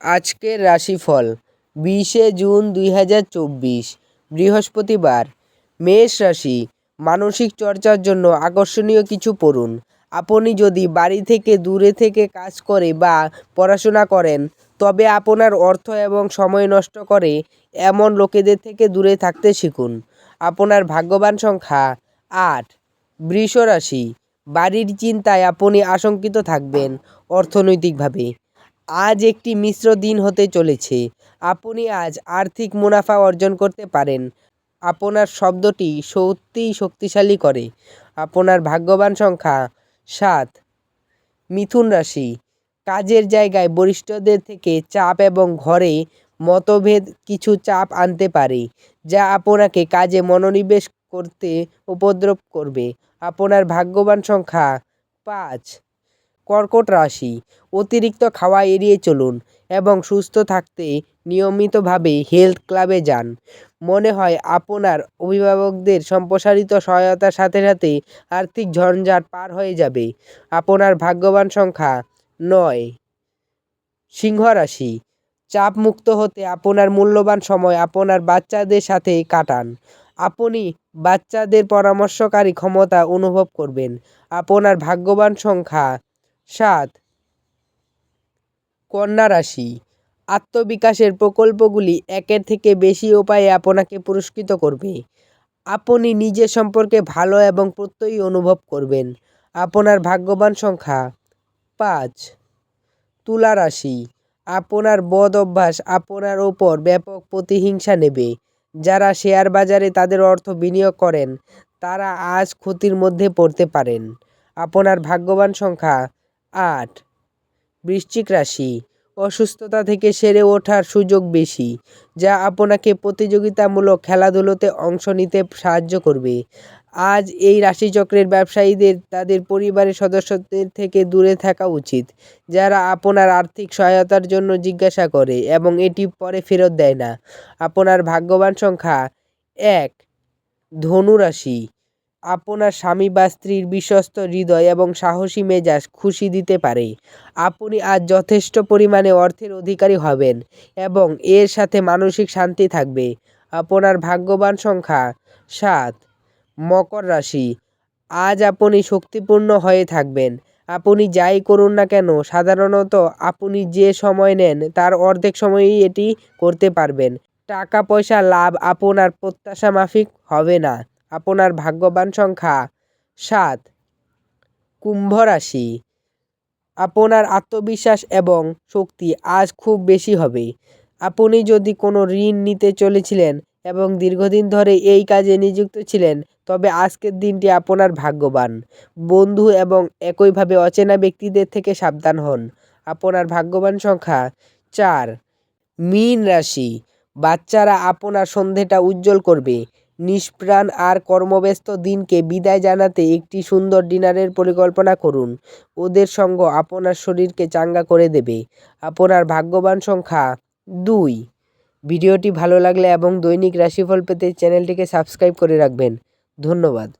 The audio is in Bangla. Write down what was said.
আজকের রাশিফল 20শে জুন 2024, বৃহস্পতিবার। মেষ রাশি, মানসিক চর্চার জন্য আকর্ষণীয় কিছু পড়ুন। আপনি যদি বাড়ি থেকে দূরে থেকে কাজ করে বা পড়াশোনা করেন, তবে আপনার অর্থ এবং সময় নষ্ট করে এমন লোকেদের থেকে দূরে থাকতে শিখুন। আপনার ভাগ্যবান সংখ্যা 8। বৃষ রাশি, বাড়ির চিন্তায় আপনি আশঙ্কিত থাকবেন অর্থনৈতিকভাবে। আজ একটি মিশ্র দিন হতে চলেছে। আপনি আজ আর্থিক মুনাফা অর্জন করতে পারেন। আপনার শব্দটি সত্যিই শক্তিশালী করে। আপনার ভাগ্যবান সংখ্যা 7। মিথুন রাশি, কাজের জায়গায় বরিষ্ঠদের থেকে চাপ এবং ঘরে মতভেদ কিছু চাপ আনতে পারে, যা আপনাকে কাজে মনোনিবেশ করতে উপদ্রব করবে। আপনার ভাগ্যবান সংখ্যা 5। কর্কট রাশি, অতিরিক্ত খাওয়া এড়িয়ে চলুন এবং সুস্থ থাকতে নিয়মিতভাবে হেলথ ক্লাবে যান। মনে হয় আপনার অভিভাবকদের সম্প্রসারিত সহায়তার সাথে সাথে আর্থিক ঝঞ্ঝাট পার হয়ে যাবে। আপনার ভাগ্যবান সংখ্যা 9। সিংহ রাশি, চাপমুক্ত হতে আপনার মূল্যবান সময় আপনার বাচ্চাদের সাথে কাটান। আপনি বাচ্চাদের পরামর্শকারী ক্ষমতা অনুভব করবেন। আপনার ভাগ্যবান সংখ্যা 7। কন্যা রাশি, আত্মবিকাশের প্রকল্পগুলি একের থেকে বেশি উপায়ে আপনাকে পুরস্কৃত করবে। আপনি নিজের সম্পর্কে ভালো এবং প্রত্যয়ী অনুভব করবেন। আপনার ভাগ্যবান সংখ্যা 5। তুলা রাশি, আপনার বদ অভ্যাস আপনার ওপর ব্যাপক প্রতিহিংসা নেবে। যারা শেয়ার বাজারে তাদের অর্থ বিনিয়োগ করেন, তারা আজ ক্ষতির মধ্যে পড়তে পারেন। আপনার ভাগ্যবান সংখ্যা 8। বৃশ্চিক রাশি, অসুস্থতা থেকে সেরে ওঠার সুযোগ বেশি, যা আপনাকে প্রতিযোগিতামূলক খেলাধুলোতে অংশ নিতে সাহায্য করবে। আজ এই রাশিচক্রের ব্যবসায়ীদের তাদের পরিবারের সদস্যদের থেকে দূরে থাকা উচিত, যারা আপনার আর্থিক সহায়তার জন্য জিজ্ঞাসা করে এবং এটি পরে ফেরত দেয় না। আপনার ভাগ্যবান সংখ্যা 1। ধনু রাশি, আপনার স্বামী বা স্ত্রীর বিশ্বস্ত হৃদয় এবং সাহসী মেজাজ খুশি দিতে পারে। আপনি আজ যথেষ্ট পরিমাণে অর্থের অধিকারী হবেন এবং এর সাথে মানসিক শান্তি থাকবে। আপনার ভাগ্যবান সংখ্যা 7। মকর রাশি, আজ আপনি শক্তিপূর্ণ হয়ে থাকবেন। আপনি যাই করুন না কেন, সাধারণত আপনি যে সময় নেন তার অর্ধেক সময়ই এটি করতে পারবেন। টাকা পয়সা লাভ আপনার প্রত্যাশা মাফিক হবে না। আপনার ভাগ্যবান সংখ্যা 7। কুম্ভ রাশি, আপনার আত্মবিশ্বাস এবং শক্তি আজ খুব বেশি হবে। আপনি যদি কোনো ঋণ নিতে চলেছিলেন এবং দীর্ঘদিন ধরে এই কাজে নিযুক্ত ছিলেন, তবে আজকের দিনটি আপনার ভাগ্যবান। বন্ধু এবং একইভাবে অচেনা ব্যক্তিদের থেকে সাবধান হন। আপনার ভাগ্যবান সংখ্যা 4। মীন রাশি, বাচ্চারা আপনার সন্ধেটা উজ্জ্বল করবে। নিষ্প্রাণ আর কর্মব্যস্ত দিনকে বিদায় জানাতে একটি সুন্দর ডিনারের পরিকল্পনা করুন। ওদের সঙ্গ আপনার শরীরকে চাঙ্গা করে দেবে। আপনার ভাগ্যবান সংখ্যা 2। ভিডিওটি ভালো লাগলে এবং দৈনিক রাশিফল পেতে চ্যানেলটিকে সাবস্ক্রাইব করে রাখবেন। ধন্যবাদ।